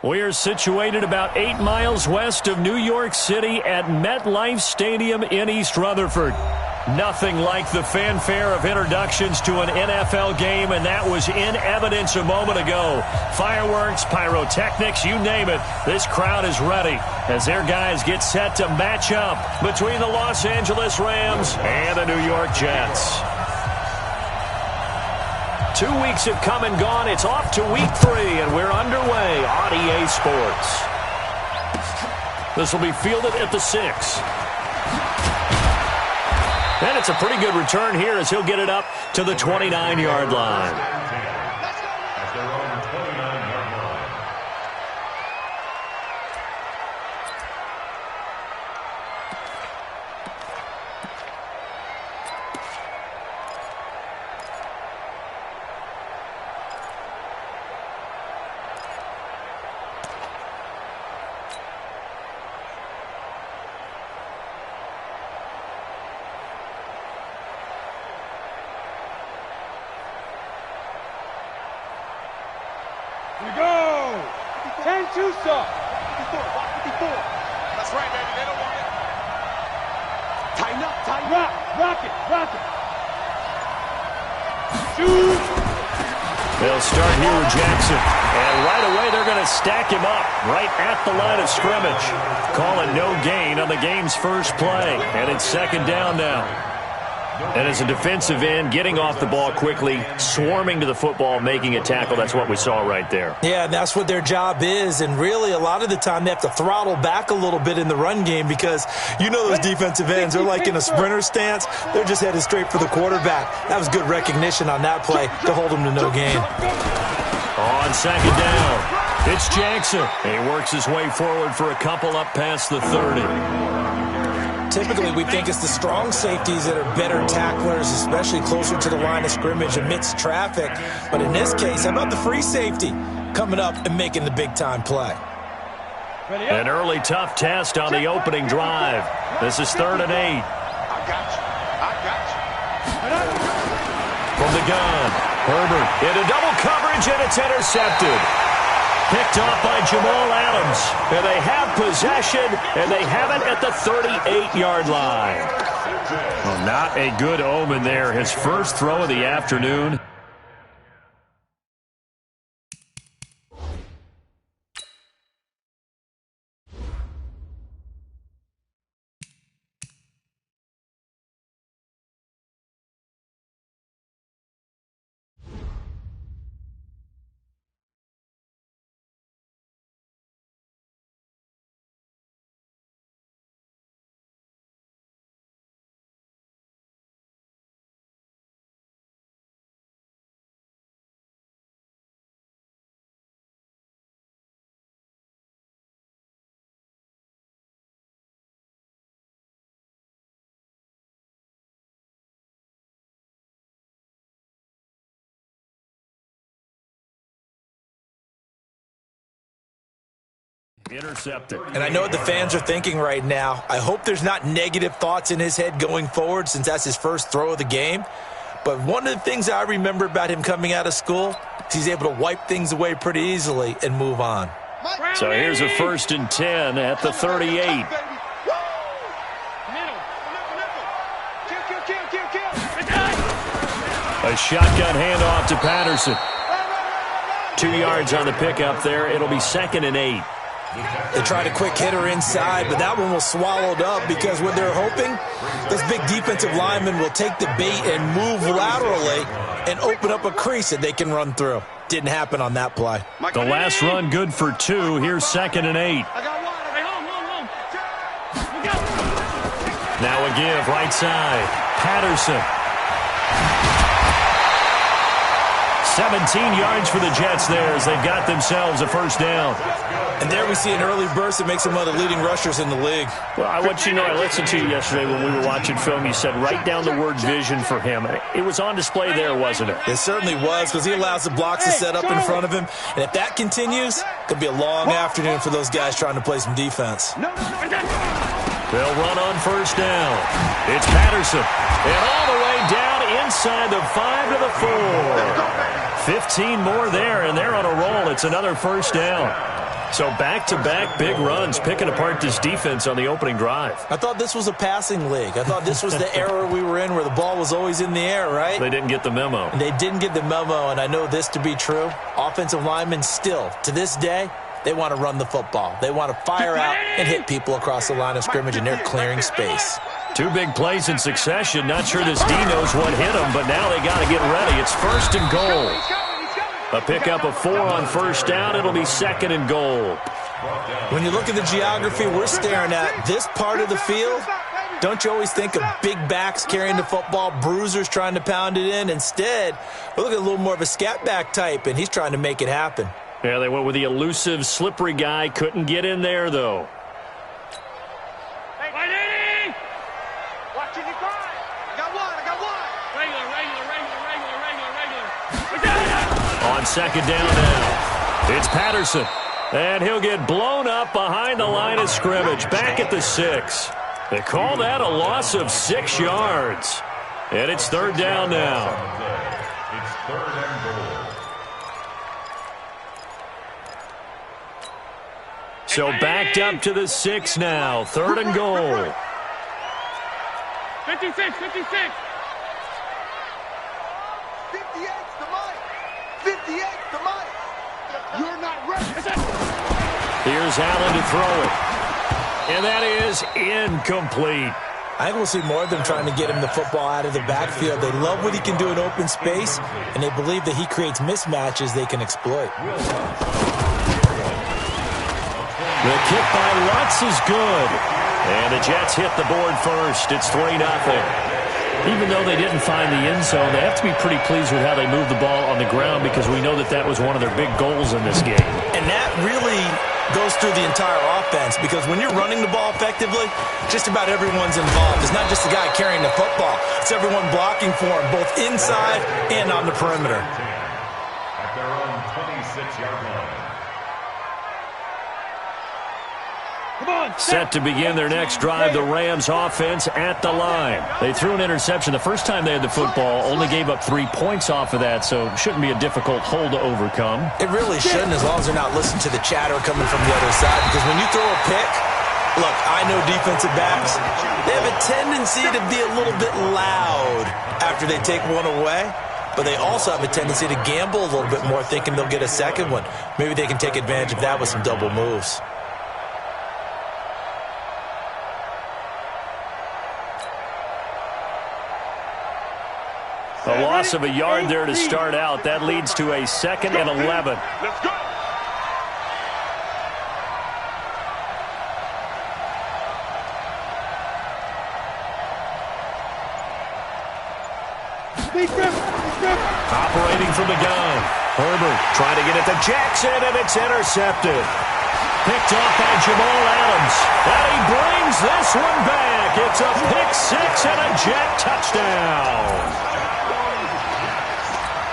We are situated about 8 miles west of New York City at MetLife Stadium in East Rutherford. Nothing like the fanfare of introductions to an NFL game, and that was in evidence a moment ago. Fireworks, pyrotechnics, you name it. This crowd is ready as their guys get set to match up between the Los Angeles Rams and the New York Jets. 2 weeks have come and gone. It's off to week 3, and we're underway on EA Sports. This will be fielded at the 6. And it's a pretty good return here as he'll get it up to the 29-yard line. Here we go! 10 2 stop. 54, 54. That's right, baby. They don't want it. Tighten up, tighten up. Rock it, rock it. Shoot! They'll start here with Jackson. And right away, they're going to stack him up right at the line of scrimmage. Calling no gain on the game's first play. And it's second down now. And as a defensive end, getting off the ball quickly, swarming to the football, making a tackle, that's what we saw right there. Yeah, and that's what their job is. And really, a lot of the time, they have to throttle back a little bit in the run game because you know those defensive ends, they're like in a sprinter stance. They're just headed straight for the quarterback. That was good recognition on that play to hold them to no gain. On second down, it's Jackson. He works his way forward for a couple up past the 30. Typically, we think it's the strong safeties that are better tacklers, especially closer to the line of scrimmage amidst traffic. But in this case, how about the free safety coming up and making the big-time play? An early tough test on the opening drive. This is 3rd and 8. I got you. I got you. From the gun, Herbert into double coverage, and it's intercepted. Picked off by Jamal Adams. And they have possession, and they have it at the 38-yard line. Well, not a good omen there. His first throw of the afternoon. Intercepted. And I know what the fans are thinking right now. I hope there's not negative thoughts in his head going forward since that's his first throw of the game. But one of the things I remember about him coming out of school is he's able to wipe things away pretty easily and move on. So here's a 1st and 10 at the 38. A shotgun handoff to Patterson. 2 yards on the pickup there. It'll be 2nd and 8. They tried a quick hitter inside, but that one was swallowed up because what they're hoping, this big defensive lineman will take the bait and move laterally and open up a crease that they can run through. Didn't happen on that play. The last run good for 2. Here's 2nd and 8. Now a give, right side. Patterson. 17 yards for the Jets there as they've got themselves a first down. And there we see an early burst that makes him one of the leading rushers in the league. Well, I want you to know, I listened to you yesterday when we were watching film. You said write down the word vision for him. It was on display there, wasn't it? It certainly was because he allows the blocks to set up in front of him. And if that continues, it could be a long afternoon for those guys trying to play some defense. They'll run on first down. It's Patterson. And all the way down inside the 5 to the 4. 15 more there, and they're on a roll. It's another first down. So back-to-back big runs, picking apart this defense on the opening drive. I thought this was a passing league. I thought this was the era we were in where the ball was always in the air, right? They didn't get the memo. They didn't get the memo, and I know this to be true. Offensive linemen still, to this day, they want to run the football. They want to fire out and hit people across the line of scrimmage, and they're clearing space. 2 big plays in succession. Not sure this D knows what hit him, but now they got to get ready. It's 1st and goal. A pickup of 4 on 1st down. It'll be 2nd and goal. When you look at the geography we're staring at, this part of the field, don't you always think of big backs carrying the football, bruisers trying to pound it in? Instead, we're looking at a little more of a scat back type, and he's trying to make it happen. Yeah, they went with the elusive, slippery guy. Couldn't get in there, though. Watching you cry. I got one. Regular. On 2nd down now, it's Patterson. And he'll get blown up behind the line of scrimmage, back at the 6. They call that a loss of 6 yards. And it's 3rd down now. It's 3rd and goal. So backed up to the 6 now, 3rd and goal. 56. 58's the mic. 58's the mic. You're not ready. Here's Allen to throw it. And that is incomplete. I think we'll see more of them trying to get him the football out of the backfield. They love what he can do in open space, and they believe that he creates mismatches they can exploit. The kick by Lutz is good. And the Jets hit the board first. It's 3-0. Even though they didn't find the end zone, they have to be pretty pleased with how they moved the ball on the ground because we know that that was one of their big goals in this game. And that really goes through the entire offense because when you're running the ball effectively, just about everyone's involved. It's not just the guy carrying the football. It's everyone blocking for him, both inside and on the perimeter. At their own 26-yard line. Set to begin their next drive, the Rams offense at the line. They threw an interception the first time they had the football, only gave up 3 points off of that, so shouldn't be a difficult hole to overcome. It really shouldn't as long as they're not listening to the chatter coming from the other side because when you throw a pick, look, I know defensive backs, they have a tendency to be a little bit loud after they take one away, but they also have a tendency to gamble a little bit more thinking they'll get a second one. Maybe they can take advantage of that with some double moves. A loss of a yard there to start out. That leads to a 2nd and 11. Let's go. Operating from the gun. Herbert trying to get it to Jackson, and it's intercepted. Picked off by Jamal Adams. And he brings this one back. It's a pick-6 and a Jet touchdown.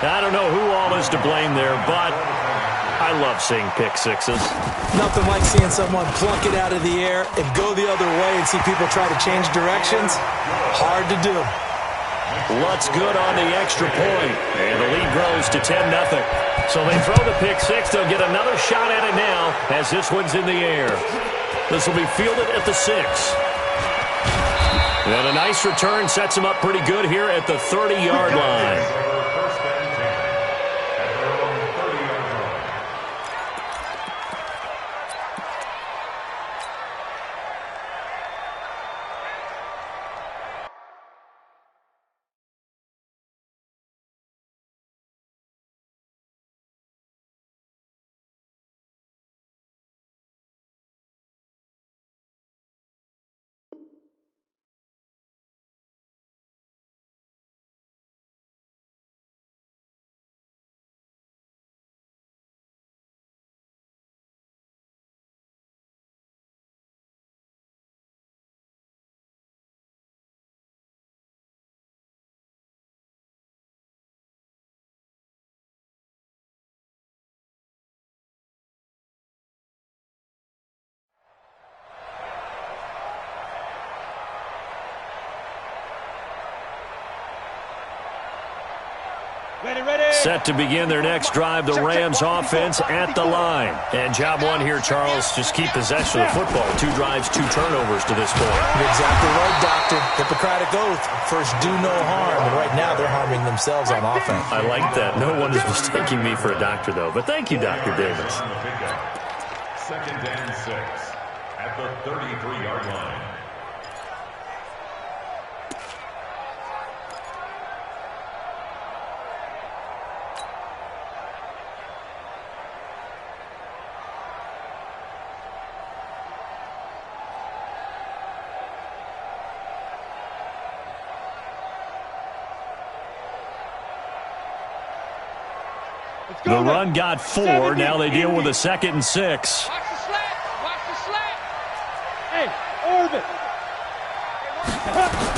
I don't know who all is to blame there, but I love seeing pick-6s. Nothing like seeing someone plunk it out of the air and go the other way and see people try to change directions. Hard to do. Lutz good on the extra point, and the lead grows to 10-0. So they throw the pick-6. They'll get another shot at it now as this one's in the air. This will be fielded at the 6. And a nice return sets him up pretty good here at the 30-yard line. Set to begin their next drive, the Rams offense at the line. And job one here, Charles, just keep possession of the football. 2 drives, 2 turnovers to this point. You're exactly right, Doctor. Hippocratic oath. First, do no harm. And right now, they're harming themselves on offense. I like that. No one is mistaking me for a doctor, though. But thank you, Dr. Davis. Second and 6 at the 33-yard line. The run got 4. Now they deal with a 2nd and 6. Watch the slant. Watch the slant. Hey, orbit.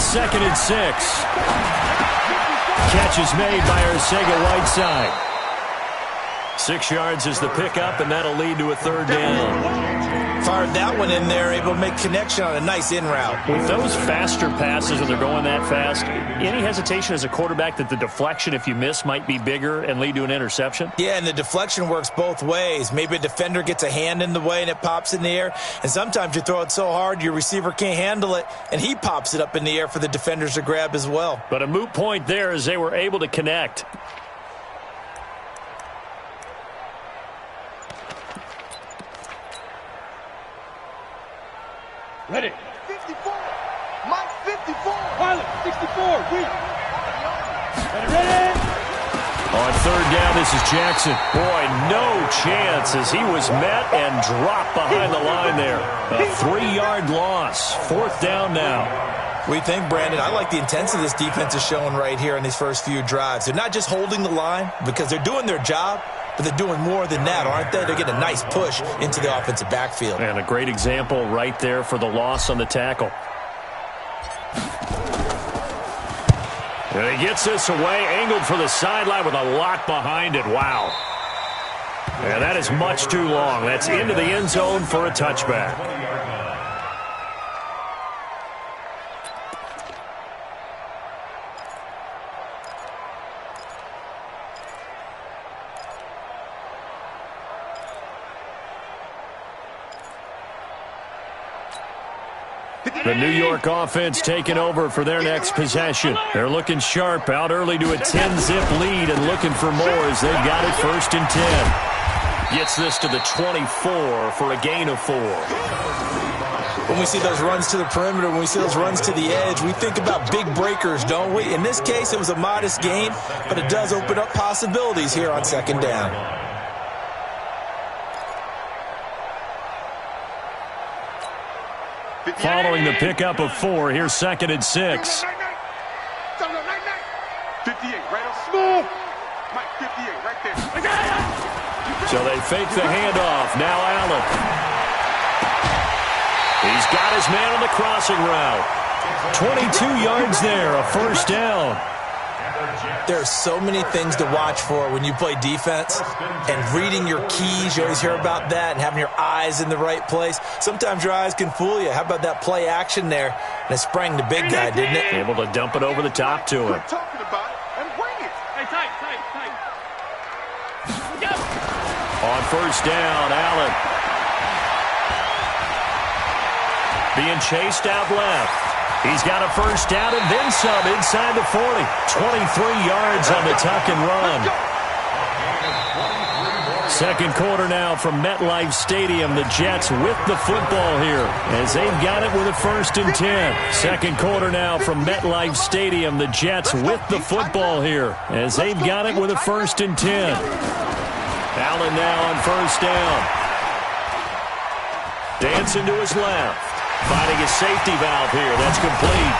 2nd and 6. Catch is made by Arcega-Whiteside. 6 yards is the pickup, and that'll lead to a 3rd down. Fired that one in there, able to make connection on a nice in route. With those faster passes and they're going that fast, any hesitation as a quarterback that the deflection, if you miss, might be bigger and lead to an interception? Yeah, and the deflection works both ways. Maybe a defender gets a hand in the way and it pops in the air. And sometimes you throw it so hard your receiver can't handle it, and he pops it up in the air for the defenders to grab as well. But a moot point there as they were able to connect. Ready. 54. Mike 54. Pilot 64. Weak. Ready. On 3rd down, this is Jackson. Boy, no chance as he was met and dropped behind the line there. A 3-yard loss. 4th down now. We think, Brandon, I like the intensity this defense is showing right here in these first few drives. They're not just holding the line because they're doing their job, but they're doing more than that, aren't they? They're getting a nice push into the offensive backfield. And a great example right there for the loss on the tackle. And he gets this away, angled for the sideline with a lot behind it. Wow. And that is much too long. That's into the end zone for a touchback. The New York offense taking over for their next possession. They're looking sharp, out early to a 10-zip lead and looking for more as they've got it 1st and 10. Gets this to the 24 for a gain of 4. When we see those runs to the perimeter, when we see those runs to the edge, we think about big breakers, don't we? In this case, it was a modest gain, but it does open up possibilities here on 2nd down. Following the pickup of 4, here's 2nd and 6. 58, right on smooth. Mike 58, right there. So they fake the handoff. Now Allen. He's got his man on the crossing route. 22 yards there, a 1st down. There are so many things to watch for when you play defense, and reading your keys, you always hear about that, and having your eyes in the right place. Sometimes your eyes can fool you. How about that play action there? And it sprang the big guy, didn't it? Able to dump it over the top to him. Talking about it and bring it. Hey, tight. On 1st down, Allen. Being chased out left. He's got a 1st down and then some inside the 40. 23 yards on the tuck and run. 2nd quarter now from MetLife Stadium. The Jets with the football here as they've got it with a 1st and 10. 2nd quarter now from MetLife Stadium. The Jets with the football here as they've got it with a 1st and 10. Allen now on 1st down. Dancing to his left. Finding his safety valve here. That's complete.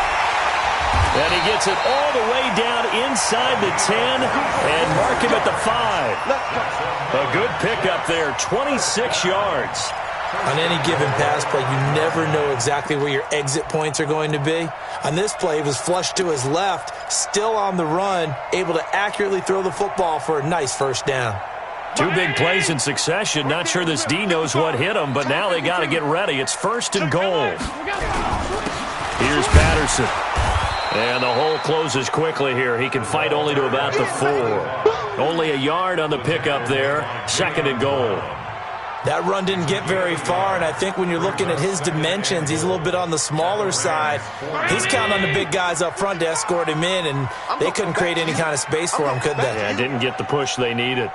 And he gets it all the way down inside the 10 and mark him at the 5. A good pickup there, 26 yards. On any given pass play, you never know exactly where your exit points are going to be. On this play, he was flushed to his left, still on the run, able to accurately throw the football for a nice 1st down. 2 big plays in succession. Not sure this D knows what hit him, but now they got to get ready. It's 1st and goal. Here's Patterson. And the hole closes quickly here. He can fight only to about the 4. Only a yard on the pickup there. 2nd and goal. That run didn't get very far, and I think when you're looking at his dimensions, he's a little bit on the smaller side. He's counting on the big guys up front to escort him in, and they couldn't create any kind of space for him, could they? Yeah, didn't get the push they needed.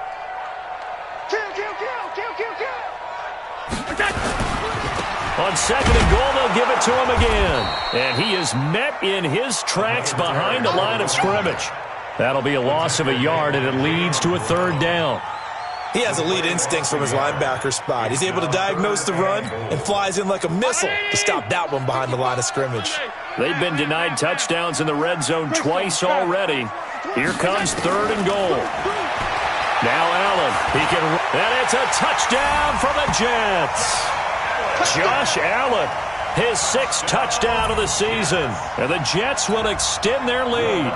On 2nd and goal, they'll give it to him again. And he is met in his tracks behind the line of scrimmage. That'll be a loss of a yard, and it leads to a 3rd down. He has elite instincts from his linebacker spot. He's able to diagnose the run and flies in like a missile to stop that one behind the line of scrimmage. They've been denied touchdowns in the red zone twice already. Here comes 3rd and goal. Now Allen. And it's a touchdown for the Jets. Josh Allen, his 6th touchdown of the season. And the Jets will extend their lead.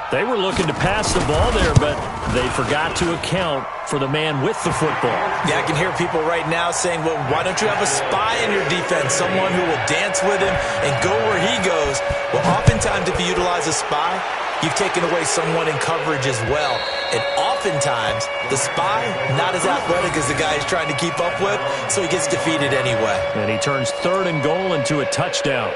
They were looking to pass the ball there, but they forgot to account for the man with the football. Yeah, I can hear people right now saying, well, why don't you have a spy in your defense, someone who will dance with him and go where he goes? Well, oftentimes if you utilize a spy, you've taken away someone in coverage as well. And oftentimes, the spy, not as athletic as the guy he's trying to keep up with, so he gets defeated anyway. And he turns 3rd and goal into a touchdown.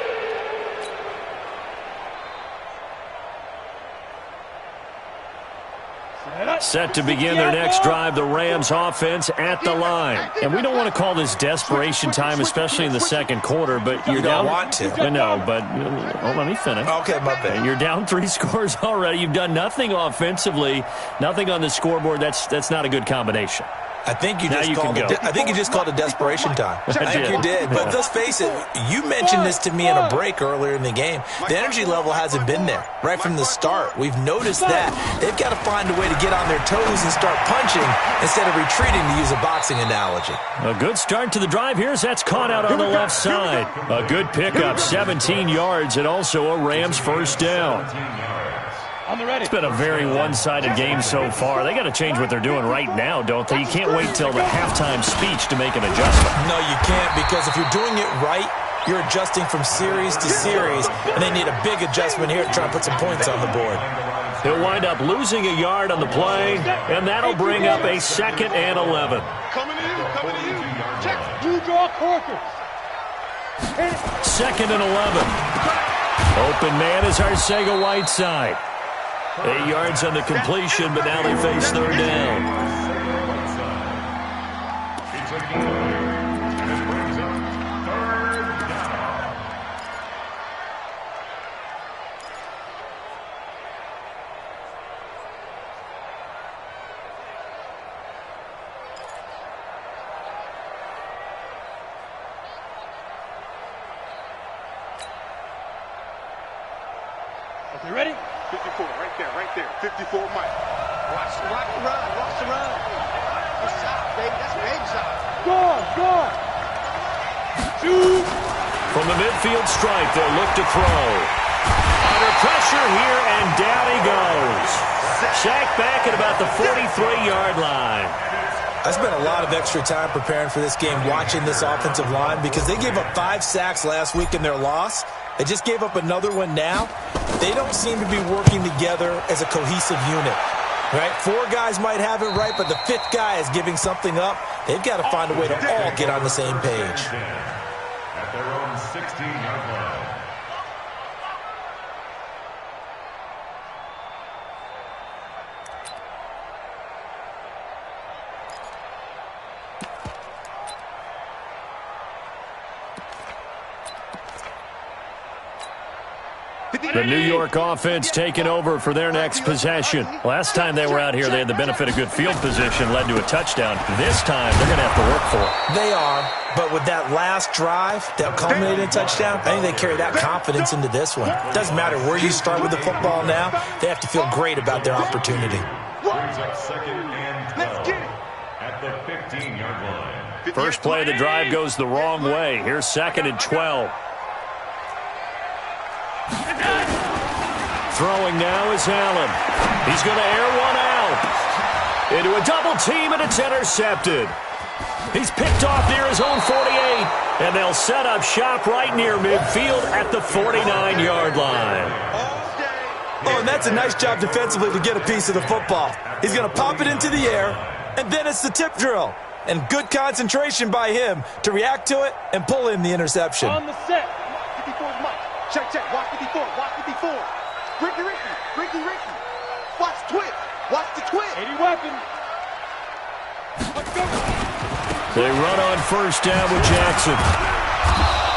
Set to begin their next drive, the Rams offense at the line. And we don't want to call this desperation time, especially in the 2nd quarter, but you're down. You don't want to. No, but let me finish. Okay, my bad. You're down 3 scores already. You've done nothing offensively, nothing on the scoreboard. That's not a good combination. I think you just called it desperation time. I think you did. But let's face it, you mentioned this to me in a break earlier in the game. The energy level hasn't been there right from the start. We've noticed that. They've got to find a way to get on their toes and start punching instead of retreating, to use a boxing analogy. A good start to the drive here as that's caught out on the left side. A good pickup, 17 yards, and also a Rams 1st down. It's been a very one-sided game so far. They got to change what they're doing right now, don't they? You can't wait till the halftime speech to make an adjustment. No, you can't, because if you're doing it right, you're adjusting from series to series, and they need a big adjustment here to try and put some points on the board. He'll wind up losing a yard on the play, and that'll bring up a 2nd and 11. Coming to you. Check. You draw quarters. 2nd and 11. Open man is Arcega-Whiteside. 8 yards on the completion, but now they face 3rd down. Okay, ready? 54, right there. 54, Mike. Watch the run. Good shot, baby. That's a big shot. Go. Shoot. From the midfield stripe, they'll look to throw. Under pressure here, and down he goes. Sacked back at about the 43-yard line. I spent a lot of extra time preparing for this game, watching this offensive line, because they gave up 5 sacks last week in their loss. They just gave up another one now. They don't seem to be working together as a cohesive unit, right? 4 guys might have it right, but the 5th guy is giving something up. They've got to find a way to all get on the same page. At their own 16-yard line. The New York offense taking over for their next possession. Last time they were out here, they had the benefit of good field position, led to a touchdown. This time, they're going to have to work for it. They are, but with that last drive that culminated in a touchdown, I think they carry that confidence into this one. It doesn't matter where you start with the football now. They have to feel great about their opportunity. Brings up 2nd and 12 at the 15-yard line. First play of the drive goes the wrong way. Here's 2nd and 12. Throwing now is Allen. He's going to air one out. Into a double team, and it's intercepted. He's picked off near his own 48, and they'll set up shop right near midfield at the 49-yard line. Oh, and that's a nice job defensively to get a piece of the football. He's going to pop it into the air, and then it's the tip drill. And good concentration by him to react to it and pull in the interception. On the set. 54 is Mike. Check. Watch 54. Watch 54. Ricky. Watch the twist. Watch the twist. 80 weapon. Let's go. They run on first down with Jackson.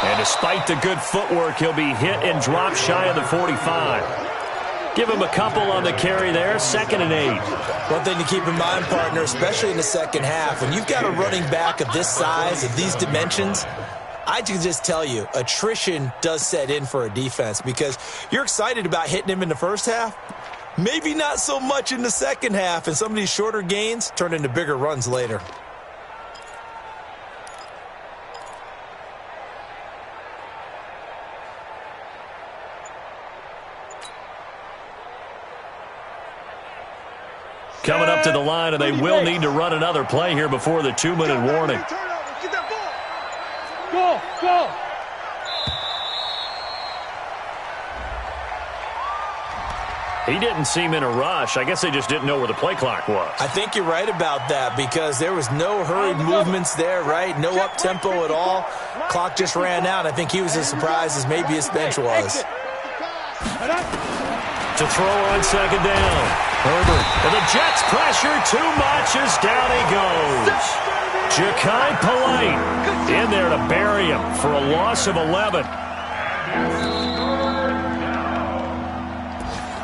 And despite the good footwork, he'll be hit and dropped shy of the 45. Give him a couple on the carry there, 2nd and 8. One thing to keep in mind, partner, especially in the second half, when you've got a running back of this size, of these dimensions, I can just tell you, attrition does set in for a defense because you're excited about hitting him in the first half. Maybe not so much in the second half, and some of these shorter gains turn into bigger runs later. Coming up to the line, and they will need to run another play here before the 2-minute warning. Go. He didn't seem in a rush. I guess they just didn't know where the play clock was. I think you're right about that because there was no hurried movements there, right? No up-tempo at all. Clock just ran out. I think he was as surprised as maybe his bench was. To throw on 2nd down. Herbert. And the Jets pressure too much as down he goes. Ja'Kai Polite in there to bury him for a loss of 11.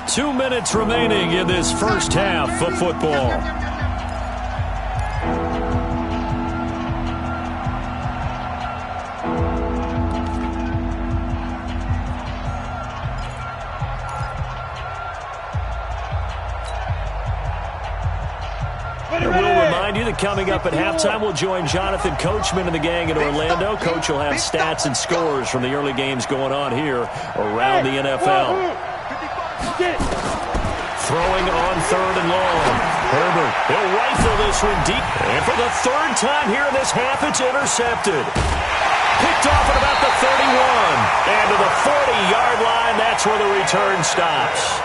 2 minutes remaining in this first half of football. And we'll remind you that coming up at halftime, we'll join Jonathan Coachman and the gang in Orlando. Coach will have stats and scores from the early games going on here around the NFL. Throwing on 3rd and long. Herbert, he'll rifle this one deep. And for the 3rd time here in this half, it's intercepted. Picked off at about the 31. And to the 40-yard line, that's where the return stops.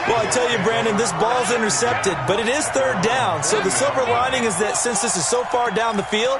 Well, I tell you, Brandon, this ball's intercepted, but it is 3rd down. So the silver lining is that since this is so far down the field,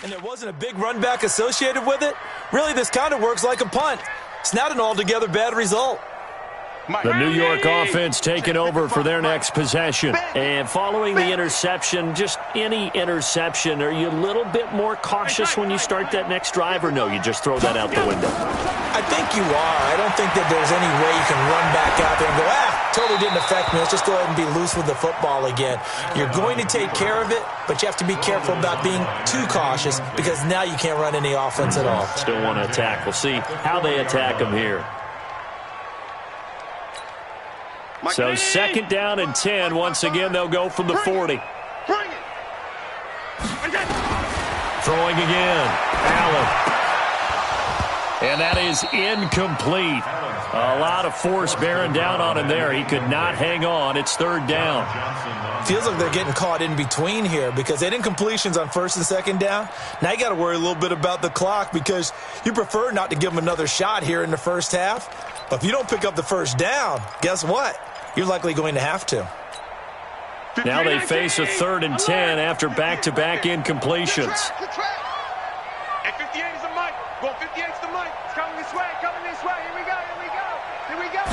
and there wasn't a big run back associated with it, really this kind of works like a punt. It's not an altogether bad result. The New York offense taking over for their next possession. And following the interception, just any interception, are you a little bit more cautious when you start that next drive, or no, you just throw that out the window? I think you are. I don't think that there's any way you can run back out there and go, totally didn't affect me. Let's just go ahead and be loose with the football again. You're going to take care of it, but you have to be careful about being too cautious because now you can't run any offense at all. Still want to attack. We'll see how they attack them here. So 2nd down and 10. Once again, they'll go from the 40. Throwing again. Allen. And that is incomplete. A lot of force bearing down on him there. He could not hang on. It's 3rd down. Feels like they're getting caught in between here because they had incompletions on 1st and 2nd down. Now you got to worry a little bit about the clock because you prefer not to give them another shot here in the first half. But if you don't pick up the 1st down, guess what? You're likely going to have to. Now they face a 3rd and 10 after back-to-back incompletions. And 58 is the mic. Well, 58 is the mic. It's coming this way, Here we go.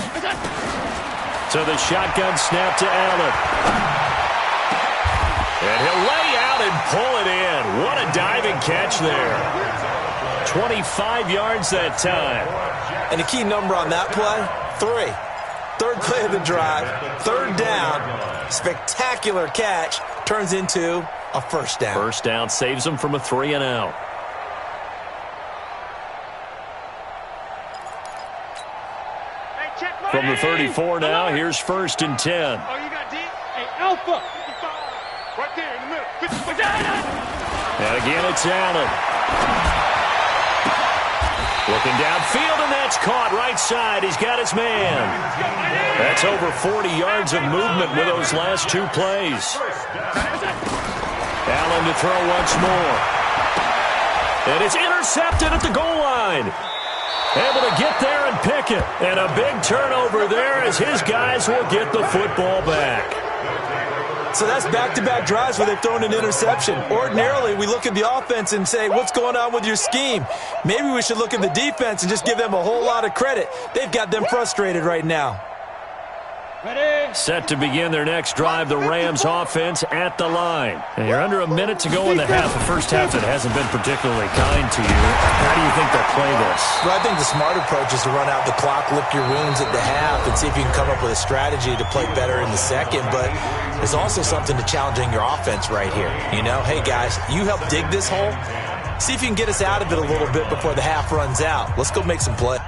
So the shotgun snap to Allen. And he'll lay out and pull it in. What a diving catch there. 25 yards that time. And the key number on that play, 3. Third play of the drive, third down, spectacular catch, turns into a first down. First down saves them from a 3-and-out. From the 34 now, here's 1st and 10. Oh, you got D? Hey, Alpha. 55. Right there in the middle. 55. And again, it's Allen. Looking downfield, and that's caught right side. He's got his man. That's over 40 yards of movement with those last 2 plays. Allen to throw once more. And it's intercepted at the goal line. Able to get there and pick it. And a big turnover there as his guys will get the football back. So that's back-to-back drives where they've thrown an interception. Ordinarily, we look at the offense and say, what's going on with your scheme? Maybe we should look at the defense and just give them a whole lot of credit. They've got them frustrated right now. Set to begin their next drive, the Rams offense at the line. And you're under a minute to go in the half. The first half that hasn't been particularly kind to you. How do you think they'll play this? Well, I think the smart approach is to run out the clock, lick your wounds at the half, and see if you can come up with a strategy to play better in the second. But there's also something to challenging your offense right here. You know, hey, guys, you help dig this hole. See if you can get us out of it a little bit before the half runs out. Let's go make some play.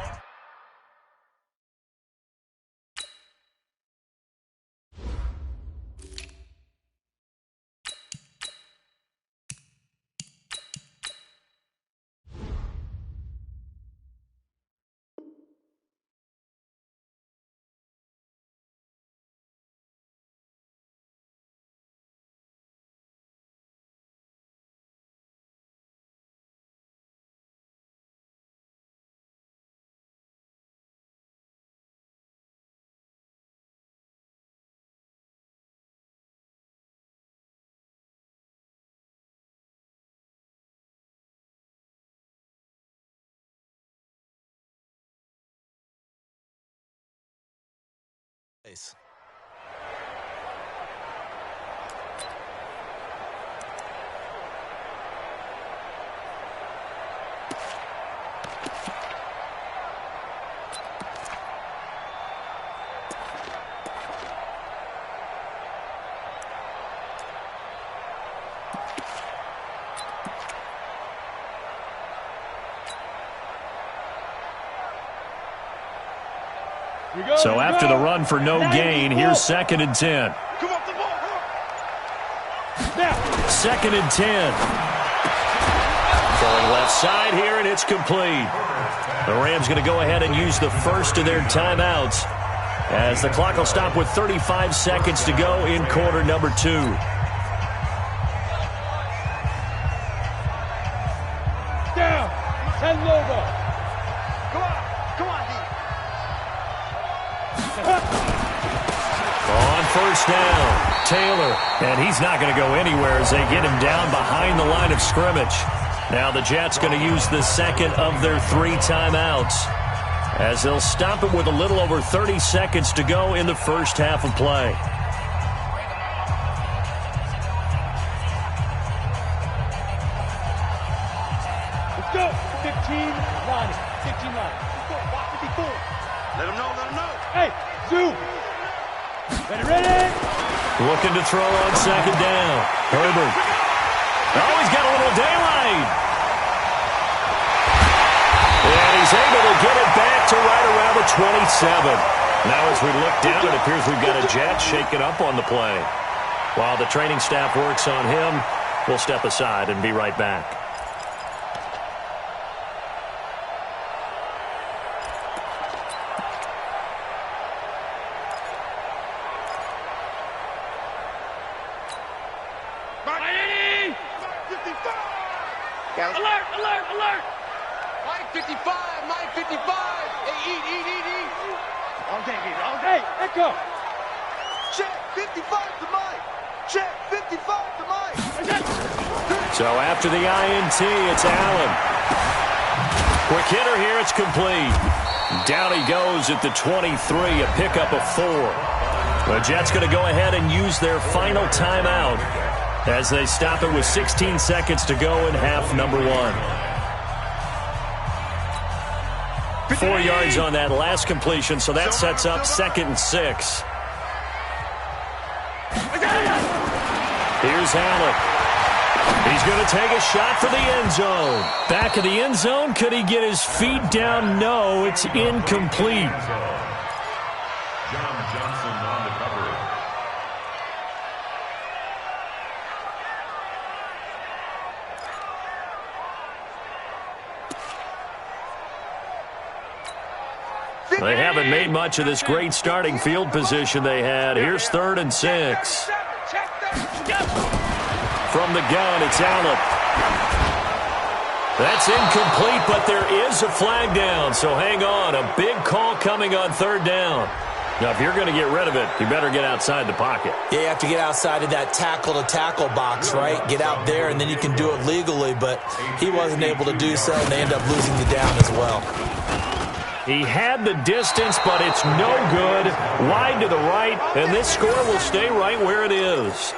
So after the run for no gain, here's 2nd and 10. 2nd and 10. Going left side here, and it's complete. The Rams going to go ahead and use the first of their timeouts as the clock will stop with 35 seconds to go in quarter number 2. Down. 10 Lobo. Come on. Come on, D. On first down, Taylor, and he's not going to go anywhere as they get him down behind the line of scrimmage. Now the Jets going to use the second of their 3 timeouts as they'll stop it with a little over 30 seconds to go in the first half of play. Let's go. 15-9. 15-9. 54. Let him know. Let him know. Hey, Zoo. Ready. Looking to throw on 2nd down. Herbert. Oh, he's got a little daylight. And he's able to get it back to right around the 27. Now as we look down, it appears we've got a Jet shaken up on the play. While the training staff works on him, we'll step aside and be right back. Alert! Mike 55! Mike 55! Hey, eat! All day! Echo! Check 55 to Mike! Check 55 to Mike! So after the INT, it's Allen. Quick hitter here, it's complete. Down he goes at the 23, a pickup of 4. The Jets going to go ahead and use their final timeout as they stop it with 16 seconds to go in half number 1. 4 yards on that last completion, so that sets up 2nd and 6. Here's Allen. He's going to take a shot for the end zone. Back of the end zone. Could he get his feet down? No, it's incomplete. John Johnson on the cover. They haven't made much of this great starting field position they had. Here's 3rd and 6. From the gun, it's Allen. That's incomplete, but there is a flag down, so hang on. A big call coming on 3rd down. Now, if you're going to get rid of it, you better get outside the pocket. Yeah, you have to get outside of that tackle-to-tackle box, right? Get out there, and then you can do it legally, but he wasn't able to do so, and they end up losing the down as well. He had the distance, but it's no good. Wide to the right, and this score will stay right where it is.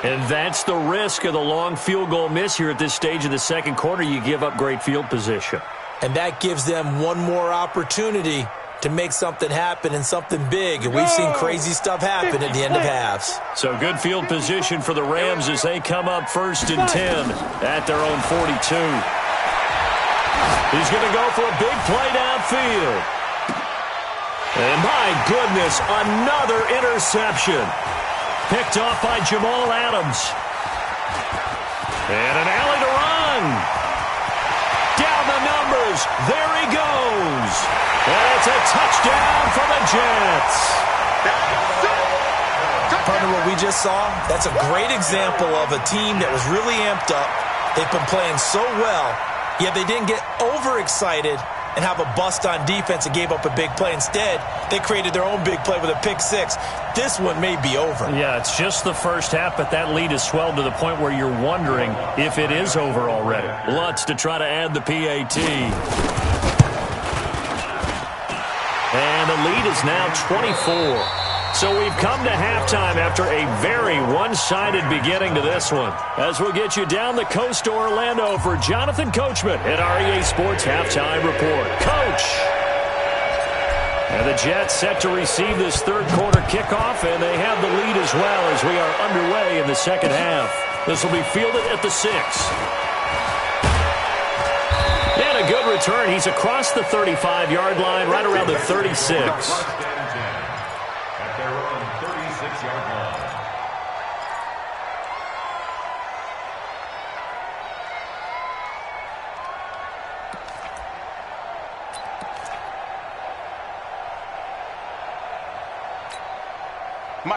And that's the risk of the long field goal miss here at this stage of the second quarter. You give up great field position. And that gives them one more opportunity to make something happen and something big. And we've seen crazy stuff happen at the end of halves. So good field position for the Rams as they come up 1st and 10 at their own 42. He's going to go for a big play downfield. And my goodness, another interception. Picked off by Jamal Adams. And an alley to run. Down the numbers. There he goes. And it's a touchdown for the Jets. Partner, what we just saw, that's a great example of a team that was really amped up. They've been playing so well. Yet they didn't get overexcited and have a bust on defense and gave up a big play. Instead, they created their own big play with a pick 6. This one may be over. Yeah, it's just the first half, but that lead has swelled to the point where you're wondering if it is over already. Lutz to try to add the PAT. And the lead is now 24. So we've come to halftime after a very one-sided beginning to this one. As we'll get you down the coast to Orlando for Jonathan Coachman at REA Sports Halftime Report. Coach! And the Jets set to receive this third quarter kickoff, and they have the lead as well as we are underway in the second half. This will be fielded at the 6. And a good return. He's across the 35-yard line, right around the 36.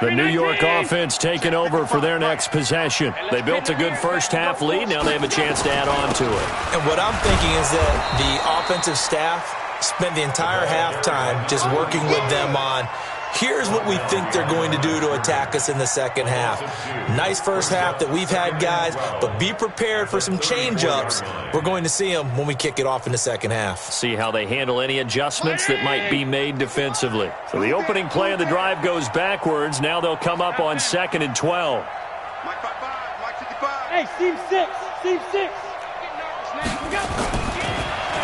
The New York offense taking over for their next possession. They built a good first-half lead. Now they have a chance to add on to it. And what I'm thinking is that the offensive staff spent the entire halftime just working with them on, here's what we think they're going to do to attack us in the second half. Nice first half that we've had, guys, but be prepared for some change-ups. We're going to see them when we kick it off in the second half. See how they handle any adjustments that might be made defensively. So the opening play of the drive goes backwards. Now they'll come up on 2nd and 12. Hey, Steve 6. Steve 6.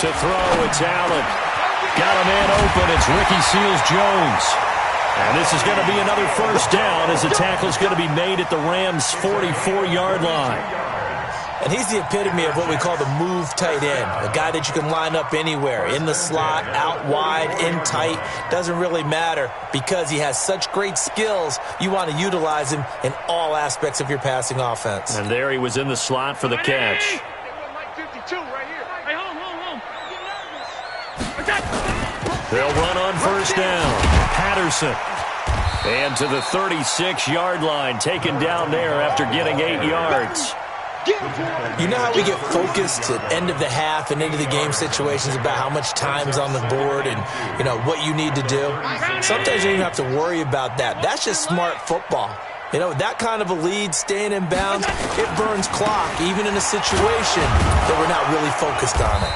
To throw, it's Allen. Got a man open. It's Ricky Seals-Jones. And this is going to be another first down as the tackle's going to be made at the Rams' 44-yard line. And he's the epitome of what we call the move tight end, a guy that you can line up anywhere, in the slot, out wide, in tight, doesn't really matter because he has such great skills. You want to utilize him in all aspects of your passing offense. And there he was in the slot for the catch. They'll run on first down. Patterson. And to the 36-yard line, taken down there after getting 8 yards. You know how we get focused at end of the half and into the game situations about how much time's on the board and, you know, what you need to do? Sometimes you don't even have to worry about that. That's just smart football. You know, that kind of a lead, staying in bounds, it burns clock, even in a situation that we're not really focused on it.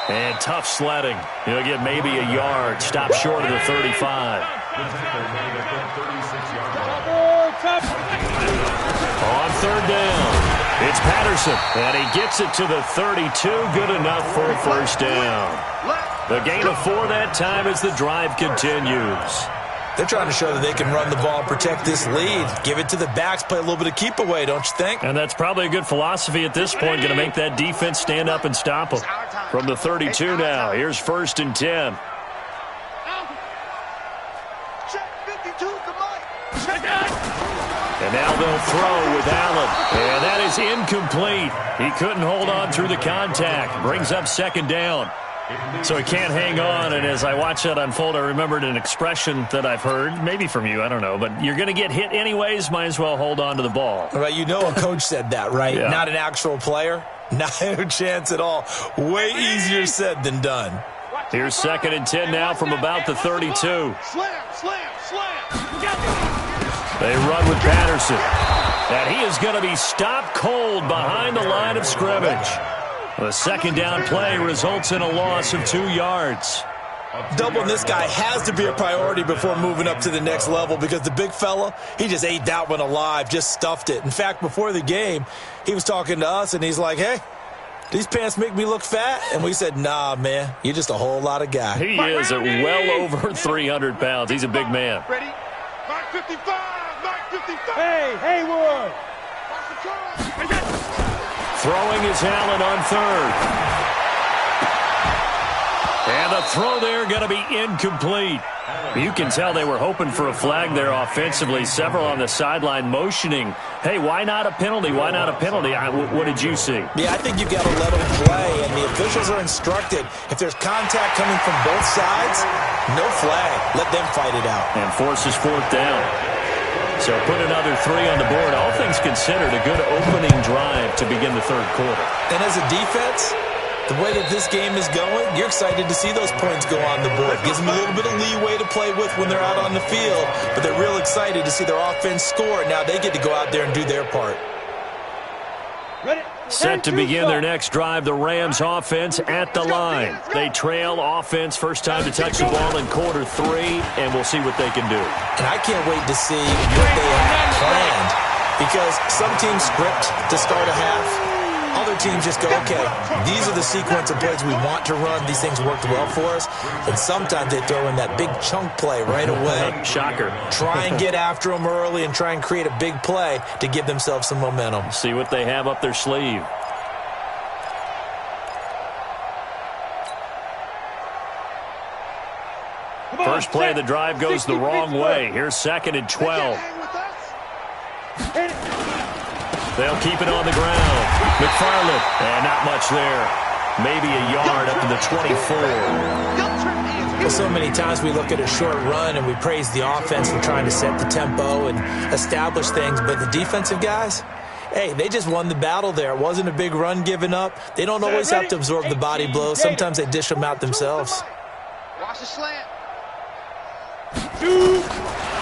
And tough sledding. He'll get maybe a yard. Stop short of the 35. On third down, it's Patterson. And he gets it to the 32. Good enough for a first down. The gain of 4 that time as the drive continues. They're trying to show that they can run the ball and protect this lead. Give it to the backs, play a little bit of keep away, don't you think? And that's probably a good philosophy at this point, going to make that defense stand up and stop them. From the 32 now, here's 1st and 10. And now they'll throw with Allen. And that is incomplete. He couldn't hold on through the contact. Brings up 2nd down. So he can't hang on, and as I watch that unfold, I remembered an expression that I've heard, maybe from you, I don't know, but you're going to get hit anyways, might as well hold on to the ball. Right, you know a coach said that, right? Yeah. Not an actual player. Not a chance at all. Way easier said than done. Here's 2nd and 10 now from about the 32. Slam. They run with Patterson. And he is going to be stopped cold behind the line of scrimmage. The 2nd down play results in a loss of 2 yards. Doubling this guy has to be a priority before moving up to the next level because the big fella, he just ate that one alive, just stuffed it. In fact, before the game, he was talking to us, and he's like, hey, these pants make me look fat? And we said, nah, man, you're just a whole lot of guy. He is at well over 300 pounds. He's a big man. Ready? Mark 55. Mark 55. Hey, Haywood. Throwing is Allen on 3rd. And the throw there going to be incomplete. You can tell they were hoping for a flag there offensively. Several on the sideline motioning, hey, why not a penalty? Why not a penalty? What did you see? Yeah, I think you've got to let them play, and the officials are instructed. If there's contact coming from both sides, no flag. Let them fight it out. And forces 4th down. So put another 3 on the board. All things considered, a good opening drive to begin the 3rd quarter. And as a defense, the way that this game is going, you're excited to see those points go on the board. Gives them a little bit of leeway to play with when they're out on the field, but they're real excited to see their offense score. Now they get to go out there and do their part. Set to begin their next drive, the Rams offense at the line. They trail offense, first time to touch the ball in quarter 3, and we'll see what they can do. And I can't wait to see what they have planned, because some teams script to start a half. Other teams just go, okay, these are the sequence of plays we want to run. These things worked well for us. And sometimes they throw in that big chunk play right away. Shocker. Try and get after them early and try and create a big play to give themselves some momentum. See what they have up their sleeve. First play of the drive goes the wrong way. Here's 2nd and 12. They'll keep it on the ground. McFarland, and not much there. Maybe a yard up to the 24. Well, so many times we look at a short run and we praise the offense for trying to set the tempo and establish things, but the defensive guys, hey, they just won the battle there. It wasn't a big run given up. They don't always have to absorb the body blows. Sometimes they dish them out themselves. Watch the slant.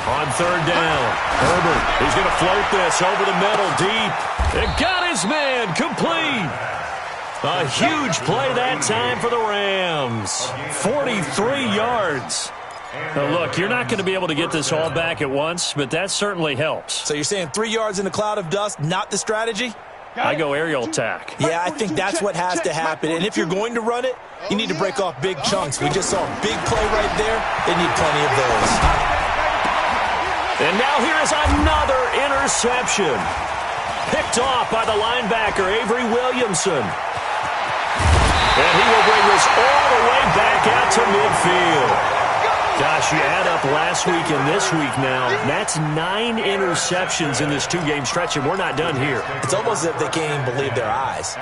On 3rd down, Herbert, he's going to float this over the middle, deep. And got his man, complete. A huge play that time for the Rams. 43 yards. Now, look, you're not going to be able to get this all back at once, but that certainly helps. So you're saying 3 yards in a cloud of dust, not the strategy? I go aerial attack. Yeah, I think that's what has to happen. And if you're going to run it, you need to break off big chunks. We just saw a big play right there. They need plenty of those. And now here is another interception. Picked off by the linebacker, Avery Williamson. And he will bring this all the way back out to midfield. Gosh, you add up last week and this week now. That's 9 interceptions in this 2-game stretch, and we're not done here. It's almost as if they can't even believe their eyes.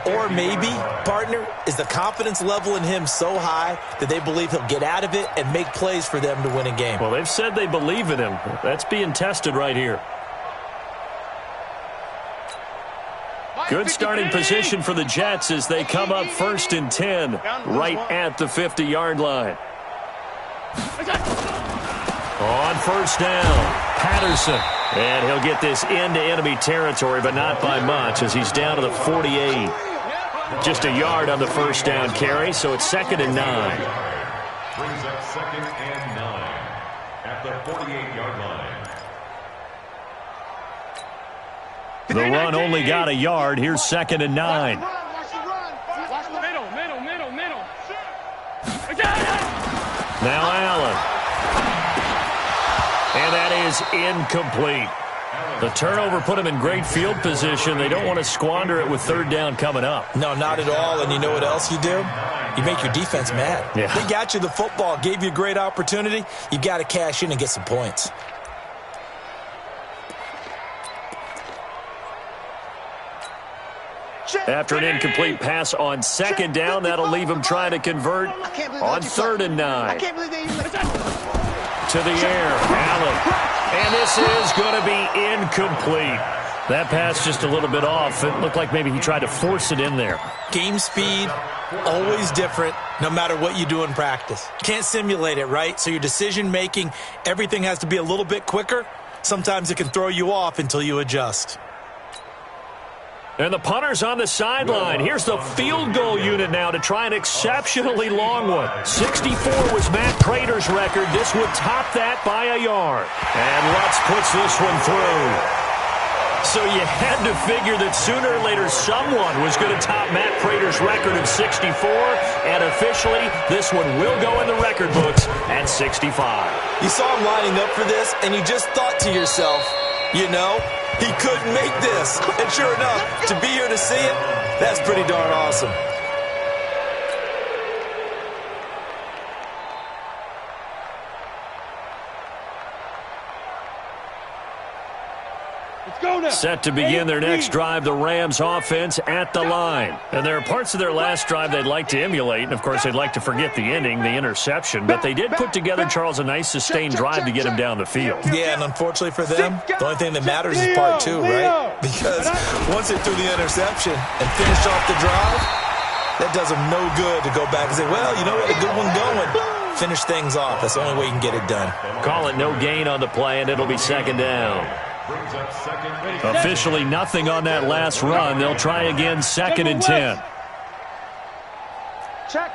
Or maybe, partner, is the confidence level in him so high that they believe he'll get out of it and make plays for them to win a game. Well, they've said they believe in him. That's being tested right here. Good starting position for the Jets as they come up 1st and 10 right at the 50-yard line. On 1st down, Patterson. And he'll get this into enemy territory, but not by much as he's down to the 48. Just a yard on the 1st down carry, so it's 2nd and 9. Brings up 2nd and 9 at the 48-yard line. The run only got a yard. Here's 2nd and 9. Watch the run. Watch the middle. Now Allen. And that is incomplete. The turnover put them in great field position. They don't want to squander it with third down coming up. No, not at all. And you know what else you do? You make your defense mad. Yeah. They got you the football, gave you a great opportunity. You got to cash in and get some points. After an incomplete pass on second down, that'll leave him trying to convert on 3rd and 9. To the air, Allen. And this is going to be incomplete. That pass just a little bit off. It looked like maybe he tried to force it in there. Game speed, always different, no matter what you do in practice. Can't simulate it, right? So your decision-making, everything has to be a little bit quicker. Sometimes it can throw you off until you adjust. And the punter's on the sideline. Here's the field goal unit now to try an exceptionally long one. 64 was Matt Prater's record. This would top that by a yard. And Lutz puts this one through. So you had to figure that sooner or later someone was going to top Matt Prater's record of 64. And officially, this one will go in the record books at 65. You saw him lining up for this, and you just thought to yourself, you know, he couldn't make this. And sure enough, to be here to see it, that's pretty darn awesome. Set to begin their next drive, the Rams offense at the line. And there are parts of their last drive they'd like to emulate. And, of course, they'd like to forget the ending, the interception. But they did put together, Charles, a nice sustained drive to get him down the field. Yeah, and unfortunately for them, the only thing that matters is part 2, right? Because once they threw the interception and finished off the drive, that does them no good to go back and say, well, you know what, a good one going. Finish things off. That's the only way you can get it done. Call it no gain on the play, and it'll be second down. Officially nothing on that last run. They'll try again, 2nd and 10. Check.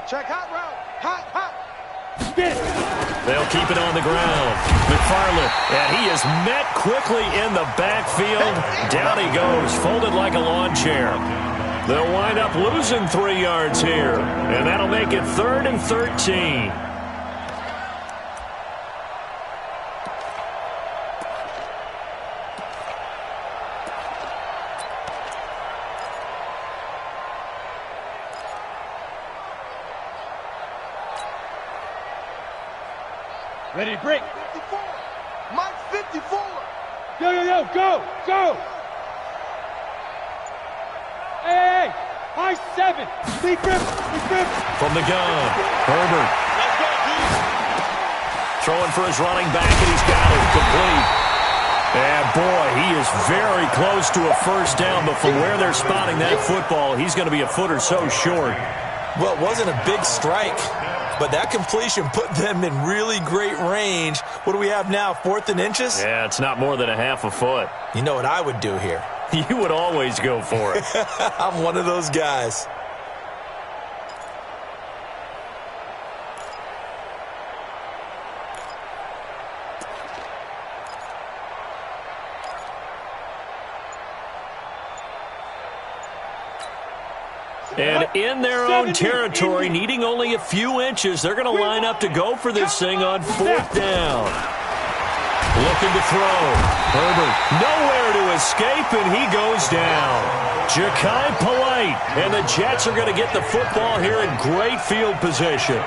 Check, hot route. Hot. They'll keep it on the ground. McFarland, and he is met quickly in the backfield. Down he goes, folded like a lawn chair. They'll wind up losing 3 yards here, and that'll make it 3rd and 13. Ready to break. 54. Mike 54. Yo, go. Hey, high 7. Big rip. From the gun, Herbert. Let's go, dude. Throwing for his running back, and he's got it complete. And, boy, he is very close to a first down, but from where they're spotting that football, he's going to be a foot or so short. Well, it wasn't a big strike, but that completion put them in really great range. What do we have now, 4th and inches? Yeah, it's not more than a half a foot. You know what I would do here? You would always go for it. I'm one of those guys. And in their own territory, needing only a few inches, they're going to line up to go for this thing on 4th down. Looking to throw. Herbert nowhere to escape, and he goes down. Ja'Kai Polite, and the Jets are going to get the football here in great field position.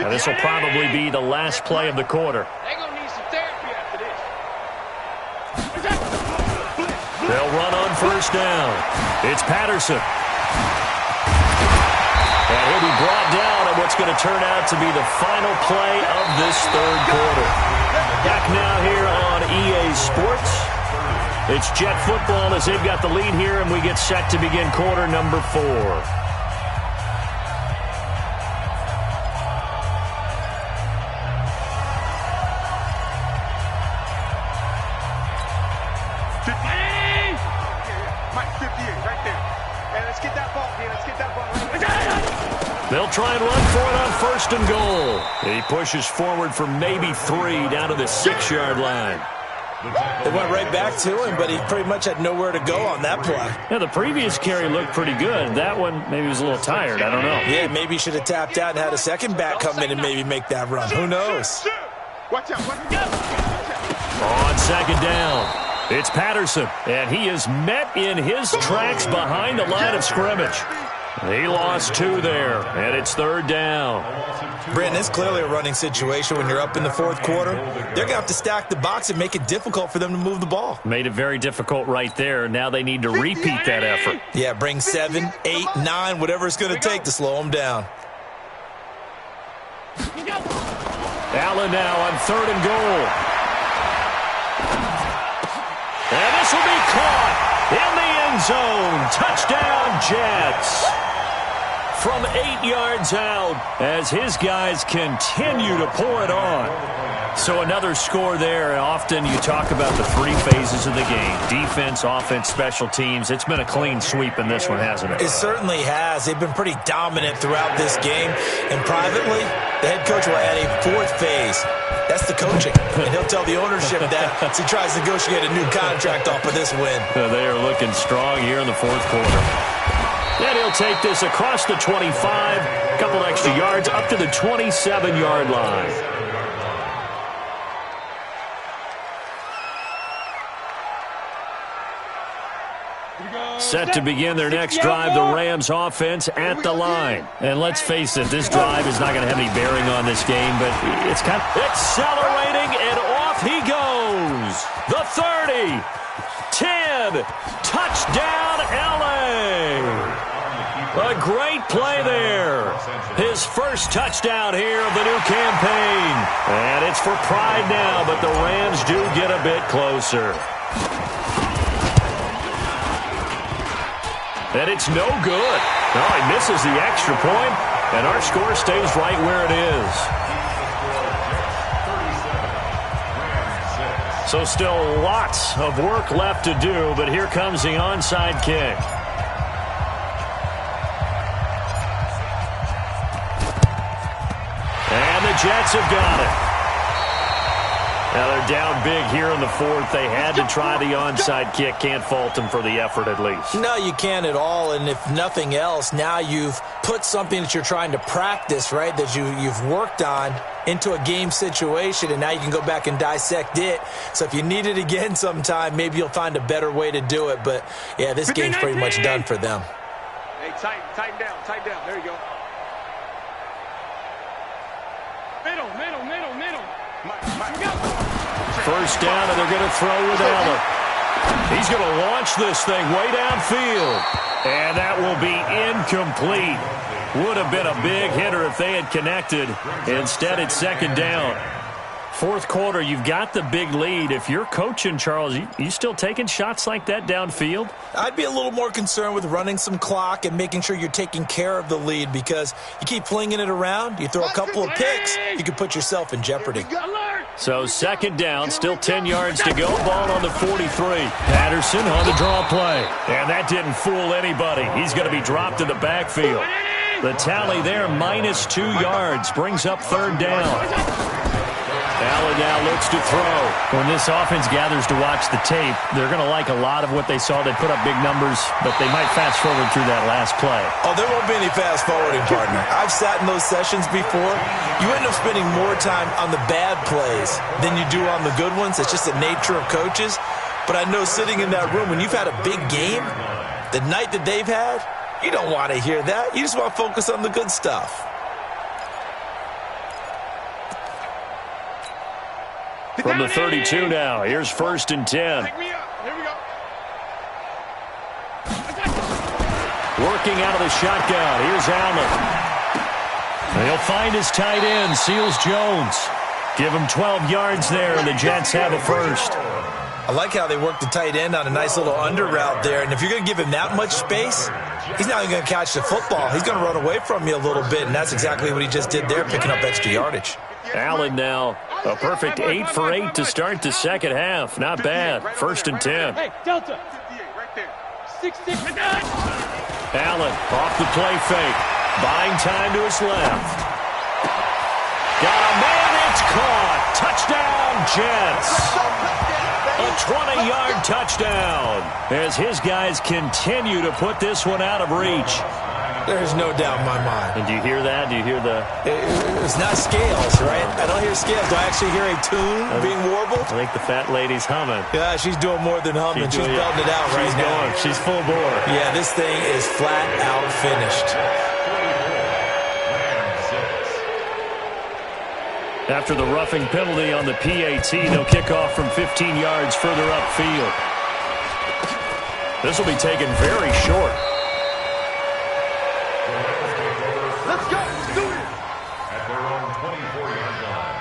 Now, this will probably be the last play of the quarter. They're going to need some therapy after this. They'll run on 1st down. It's Patterson. And he'll be brought down on what's going to turn out to be the final play of this 3rd quarter. Back now here on EA Sports. It's Jet football as they've got the lead here, and we get set to begin quarter number 4. They'll try and run for it on 1st and goal. He pushes forward for maybe 3 down to the 6-yard line. They went right back to him, but he pretty much had nowhere to go on that play. Yeah, the previous carry looked pretty good. That one, maybe he was a little tired. I don't know. Yeah, maybe he should have tapped out and had a second back come in and maybe make that run. Who knows? Watch out. On second down, it's Patterson, and he is met in his tracks behind the line of scrimmage. He lost 2 there, and it's third down. Brandon, it's clearly a running situation when you're up in the fourth quarter. They're going to have to stack the box and make it difficult for them to move the ball. Made it very difficult right there. Now they need to repeat that effort. Yeah, bring 7, 8, 9, whatever it's going to take to slow them down. Allen now on third and goal. And this will be caught in the end zone. Touchdown, Jets. From 8 yards out as his guys continue to pour it on. So another score there. Often you talk about the 3 phases of the game. Defense, offense, special teams. It's been a clean sweep in this one, hasn't it? It certainly has. They've been pretty dominant throughout this game. And privately, the head coach will add a 4th phase. That's the coaching. And he'll tell the ownership that as he tries to negotiate a new contract off of this win. They are looking strong here in the fourth quarter. And he'll take this across the 25, a couple extra yards, up to the 27-yard line. Set to begin their next drive, the Rams offense at the line. And let's face it, this drive is not going to have any bearing on this game, but it's kind of accelerating, and off he goes. The 30, 10, touchdown, LA. A great play there. His first touchdown here of the new campaign. And it's for pride now, but the Rams do get a bit closer. And it's no good. No, he misses the extra point, and our score stays right where it is. So still lots of work left to do, but here comes the onside kick. And the Jets have got it. Now they're down big here in the fourth. They had to try the onside kick. Can't fault them for the effort at least. No, you can't at all. And if nothing else, now you've put something that you're trying to practice, right, that you've worked on into a game situation, and now you can go back and dissect it. So if you need it again sometime, maybe you'll find a better way to do it. But, yeah, this game's pretty much done for them. Hey, tighten down. There you go. Middle. First down, and they're going to throw with Allen. He's going to launch this thing way downfield. And that will be incomplete. Would have been a big hitter if they had connected. Instead, it's second down. Fourth quarter, you've got the big lead. If you're coaching, Charles, you still taking shots like that downfield? I'd be a little more concerned with running some clock and making sure you're taking care of the lead, because you keep flinging it around, you throw a couple of picks, you can put yourself in jeopardy. So second down, still 10 yards to go. Ball on the 43. Patterson on the draw play. And that didn't fool anybody. He's going to be dropped in the backfield. The tally there, minus 2 yards, brings up third down. Allen now looks to throw. When this offense gathers to watch the tape, they're going to like a lot of what they saw. They put up big numbers, but they might fast forward through that last play. Oh, there won't be any fast forwarding, partner. I've sat in those sessions before. You end up spending more time on the bad plays than you do on the good ones. It's just the nature of coaches. But I know sitting in that room, when you've had a big game, the night that they've had, you don't want to hear that. You just want to focus on the good stuff. From the 32 now, here's first and 10. Take me up. Here we go. Working out of the shotgun, here's Allen. And he'll find his tight end, Seals Jones. Give him 12 yards there, and the Jets have a first. I like how they work the tight end on a nice little under route there. And if you're going to give him that much space, he's not even going to catch the football. He's going to run away from you a little bit, and that's exactly what he just did there, picking up extra yardage. Allen now a perfect 8 for 8 to start the second half. Not bad. First and 10. Hey, Delta. 58 right there. 6-6. Allen off the play fake. Buying time to his left. Got a man. It's caught. Touchdown, Jets. A 20-yard touchdown as his guys continue to put this one out of reach. There's no doubt in my mind. And do you hear that? Do you hear the... It's not scales, right? I don't hear scales. Do I actually hear a tune being warbled? I think the fat lady's humming. Yeah, she's doing more than humming. She's belting it out right now. She's full bore. Yeah, this thing is flat out finished. After the roughing penalty on the PAT, they'll kick off from 15 yards further upfield. This will be taken very short. Let's go. Let's do it. At their own 24-yard line.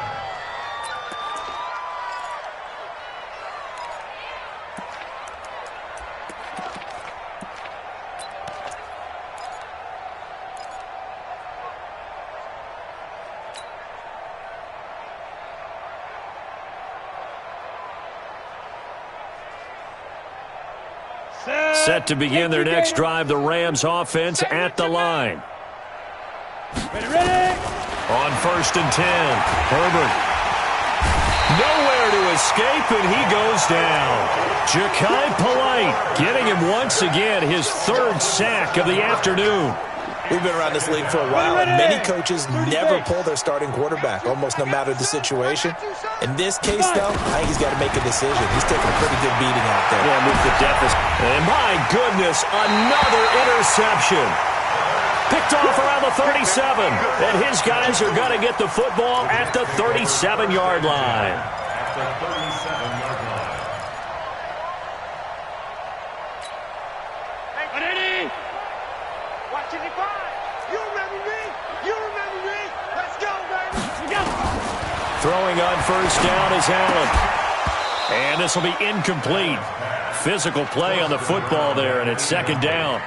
Set to begin their next drive, the Rams offense at the line. Ready. On 1st and 10, Herbert. Nowhere to escape, and he goes down. Ja'Kai Polite getting him once again his 3rd sack of the afternoon. We've been around this league for a while, and many coaches never pull their starting quarterback, almost no matter the situation. In this case, though, I think he's got to make a decision. He's taking a pretty good beating out there. Yeah, move the deficit. And my goodness, another interception. Picked off around the 37, and his guys are going to get the football at the 37-yard line. At the 37-yard line. Ready. Watch it, five. You remember me? You remember me? Let's go, baby. Let's go. Throwing on 1st down is Allen. And this will be incomplete. Physical play on the football there, and it's 2nd down.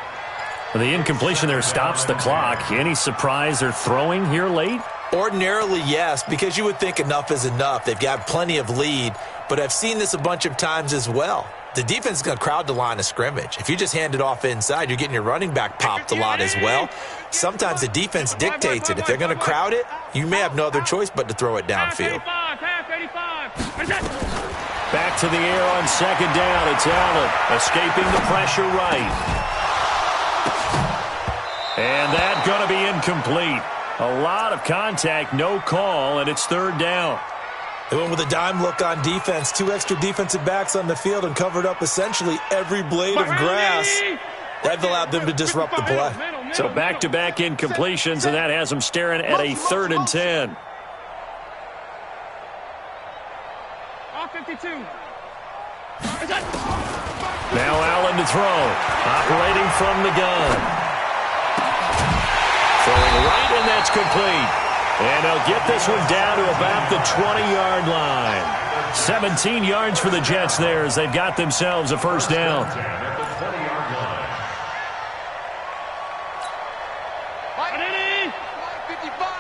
The incompletion there stops the clock. Any surprise they're throwing here late? Ordinarily, yes, because you would think enough is enough. They've got plenty of lead, but I've seen this a bunch of times as well. The defense is going to crowd the line of scrimmage. If you just hand it off inside, you're getting your running back popped a lot as well. Sometimes the defense dictates it. If they're going to crowd it, you may have no other choice but to throw it downfield. Back to the air on 2nd down. It's Allen escaping the pressure right. And that's going to be incomplete. A lot of contact, no call, and it's 3rd down. They went with a dime look on defense. 2 extra defensive backs on the field and covered up essentially every blade of grass. That allowed them to disrupt the play. So back-to-back incompletions, and that has them staring at a 3rd and 10. All 52. Now Allen to throw. Operating from the gun. Throwing right, and that's complete. And they'll get this one down to about the 20-yard line. 17 yards for the Jets there as they've got themselves a 1st down. At the 20-yard line. 55.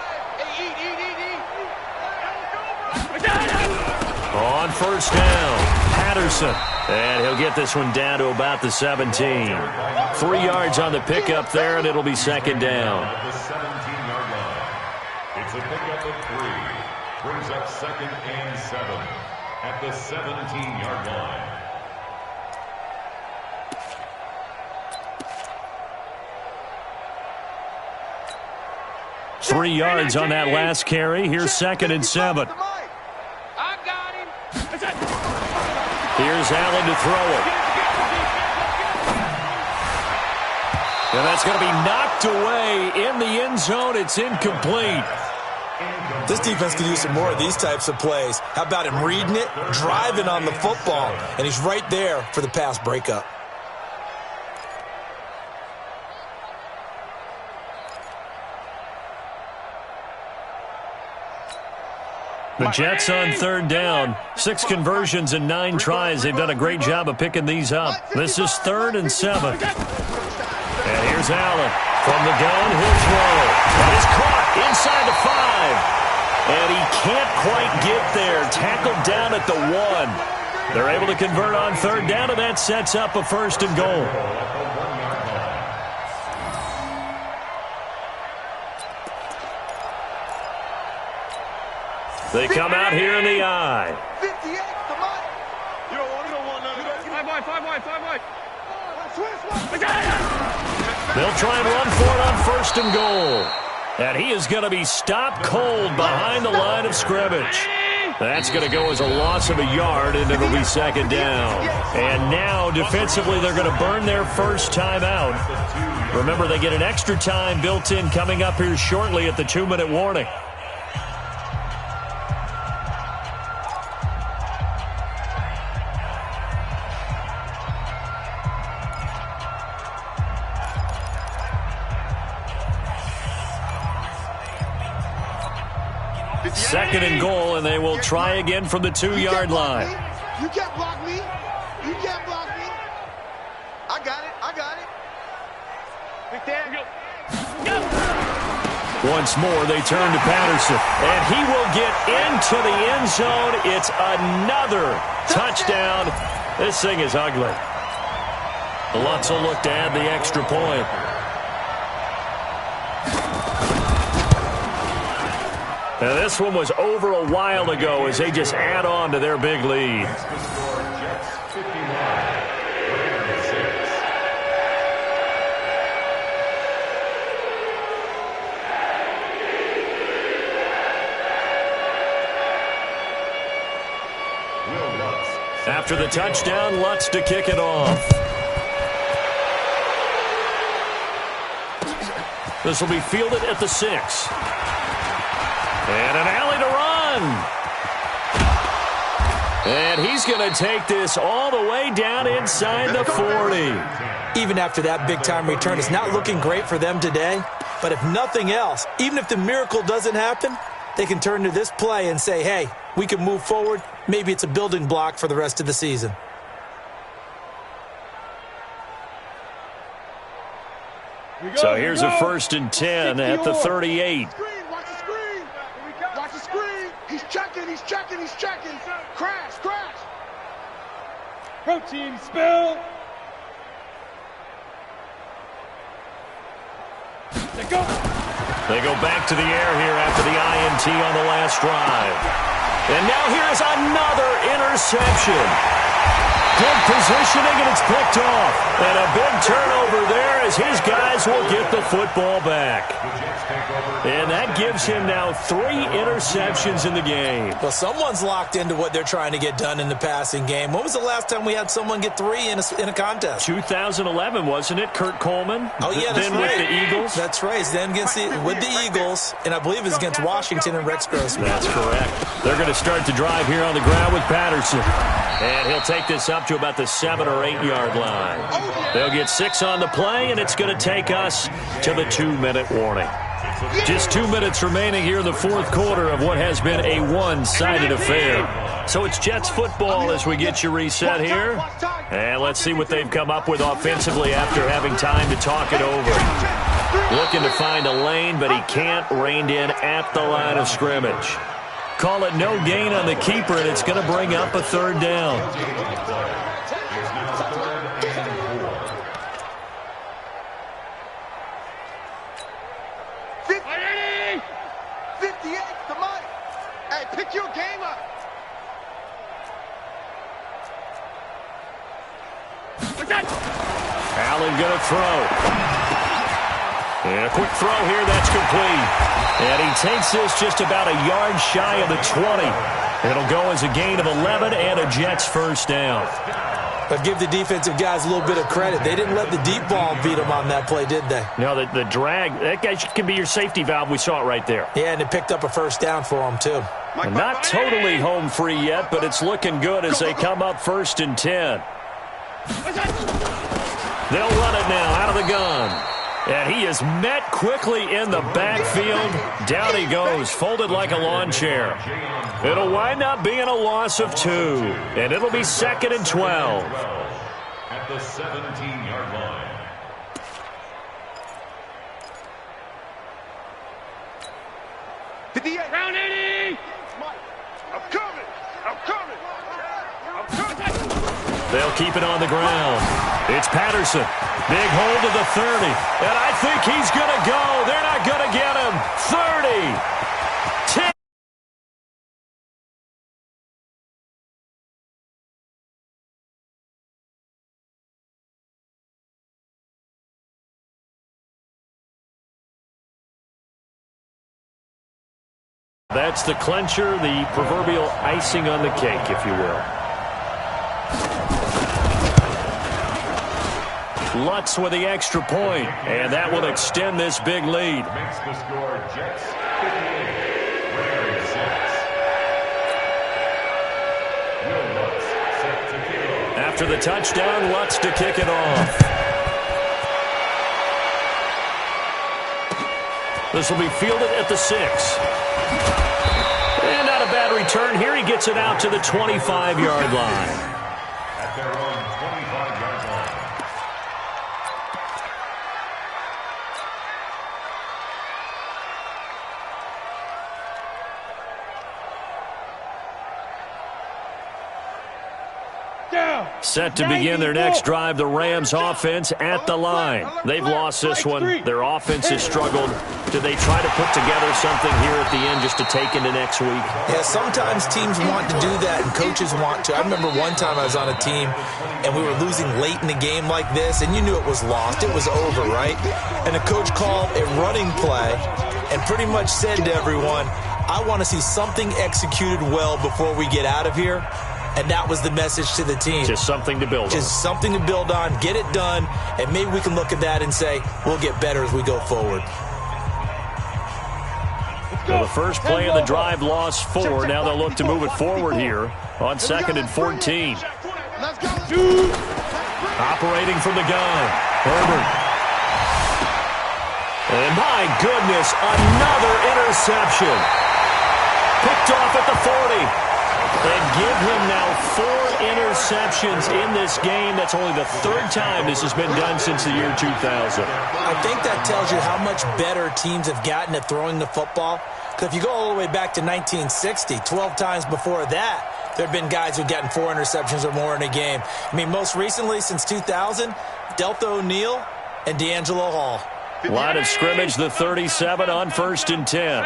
On 1st down, Patterson. And he'll get this one down to about the 17. 3 yards on the pickup there, and it'll be 2nd down. At the 17-yard line. It's a pickup of 3. Brings up 2nd and 7. At the 17-yard line. Three yards on that last carry. Here's 2nd and 7. I got him. Here's Allen to throw it. And that's going to be knocked away in the end zone. It's incomplete. This defense could use some more of these types of plays. How about him reading it, driving on the football, and he's right there for the pass breakup. The Jets on 3rd down. 6 conversions and 9 tries. They've done a great job of picking these up. This is 3rd and 7. And here's Allen. From the gun, he'll throw. That is caught inside the 5. And he can't quite get there. Tackled down at the 1. They're able to convert on 3rd down, and that sets up a 1st and goal. They come out here in the eye. 58 to Mike. You don't want to They'll try and run for it on 1st and goal. And he is going to be stopped cold behind the line of scrimmage. That's going to go as a loss of a yard, and it'll be 2nd down. And now, defensively, they're going to burn their first time out. Remember, they get an extra time built in coming up here shortly at the 2-minute warning. Second and goal, and they will try again from the 2-yard line. You can't block me. You can't block me. I got it. I got it. Big Dan, go. Once more, they turn to Patterson, and he will get into the end zone. It's another touchdown. This thing is ugly. Lutz will look to add the extra point. Now, this one was over a while ago as they just add on to their big lead. After the touchdown, Lutz to kick it off. This will be fielded at the 6. And an alley to run. And he's going to take this all the way down inside the 40. Even after that big-time return, it's not looking great for them today. But if nothing else, even if the miracle doesn't happen, they can turn to this play and say, hey, we can move forward. Maybe it's a building block for the rest of the season. So here's a 1st and 10 at the 38. Watch the screen. Watch the screen. He's checking. He's checking. He's checking. Crash. Crash. Protein spill. They go back to the air here after the INT on the last drive. And now here's another interception. Good positioning, and it's picked off. And a big turnover there as his guys will get the football back. And that gives him now 3 interceptions in the game. Well, someone's locked into what they're trying to get done in the passing game. When was the last time we had someone get 3 in a contest? 2011, wasn't it? Kurt Coleman? Oh, yeah, that's then right. With the Eagles? That's right. Then with the Eagles, and I believe it was against Washington and Rex Grossman. That's correct. They're going to start the drive here on the ground with Patterson. And he'll take this up to about the 7 or 8 yard line. They'll get 6 on the play, and it's going to take us to the 2-minute warning. Just 2 minutes remaining here in the 4th quarter of what has been a one-sided affair. So it's Jets football as we get you reset here. And let's see what they've come up with offensively after having time to talk it over. Looking to find a lane, but he can't rein in at the line of scrimmage. Call it no gain on the keeper, and it's going to bring up a 3rd down. Pick your game up. Allen going to throw. And a quick throw here, that's complete. And he takes this just about a yard shy of the 20. It'll go as a gain of 11 and a Jets 1st down. But give the defensive guys a little bit of credit. They didn't let the deep ball beat them on that play, did they? No, the drag, that guy can be your safety valve. We saw it right there. Yeah, and it picked up a 1st down for them, too. Not totally home free yet, but it's looking good as they come up 1st and 10. They'll run it now out of the gun. And he is met quickly in the backfield. Down he goes, folded like a lawn chair. It'll wind up being a loss of 2. And it'll be 2nd and 12. At the 17-yard line. Round 80. I'm coming. I'm coming. I'm coming. They'll keep it on the ground. It's Patterson. Big hold to the 30. And I think he's going to go. They're not going to get him. 30. That's the clincher, the proverbial icing on the cake, if you will. Lutz with the extra point, and that will extend this big lead. Makes the score Jets 58, Bears 6. Will Lutz set to kick off. After the touchdown, Lutz to kick it off. This will be fielded at the 6. And not a bad return here. He gets it out to the 25-yard line. At their own 25-yard line. Set to begin their next drive, the Rams offense at the line. They've lost this one. Their offense has struggled. Do they try to put together something here at the end just to take into next week? Yeah, sometimes teams want to do that and coaches want to. I remember one time I was on a team and we were losing late in the game like this, and you knew it was lost. It was over, right? And the coach called a running play and pretty much said to everyone, I want to see something executed well before we get out of here. And that was the message to the team. Just something to build on. Just something to build on, get it done, and maybe we can look at that and say, we'll get better as we go forward. Well, the first play of the drive lost 4. Now they'll look to move it forward here on 2nd and 14. Operating from the gun, Herbert. And my goodness, another interception. Picked off at the 40. And give him now 4 interceptions in this game. That's only the 3rd time this has been done since the year 2000. I think that tells you how much better teams have gotten at throwing the football. Because if you go all the way back to 1960, 12 times before that, there have been guys who've gotten 4 interceptions or more in a game. I mean, most recently, since 2000, Delta O'Neal and D'Angelo Hall. Line of scrimmage, the 37 on 1st and 10.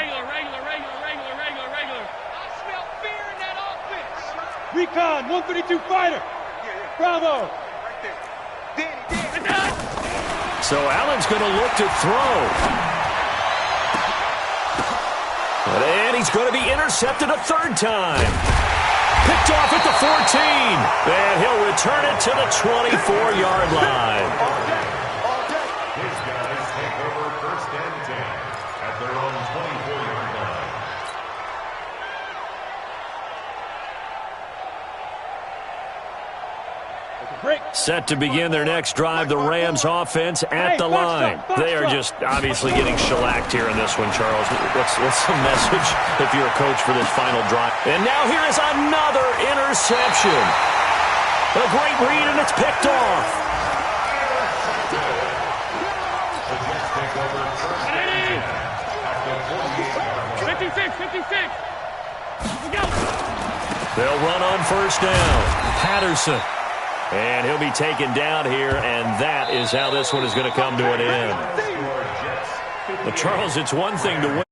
Recon, 132 fighter. Bravo. So Allen's going to look to throw. And he's going to be intercepted a 3rd time. Picked off at the 14. And he'll return it to the 24-yard line. His guys take over 1st and 10 at their own 24-yard line. Set to begin their next drive, the Rams offense at the line. They are just obviously getting shellacked here in this one, Charles. What's the message if you're a coach for this final drive? And now here is another interception. A great read, and it's picked off. The Jets take over 1st and 10 at the 48-yard line. 56. They'll run on 1st down. Patterson. And he'll be taken down here, and that is how this one is going to come to an end. But Charles, it's one thing to win.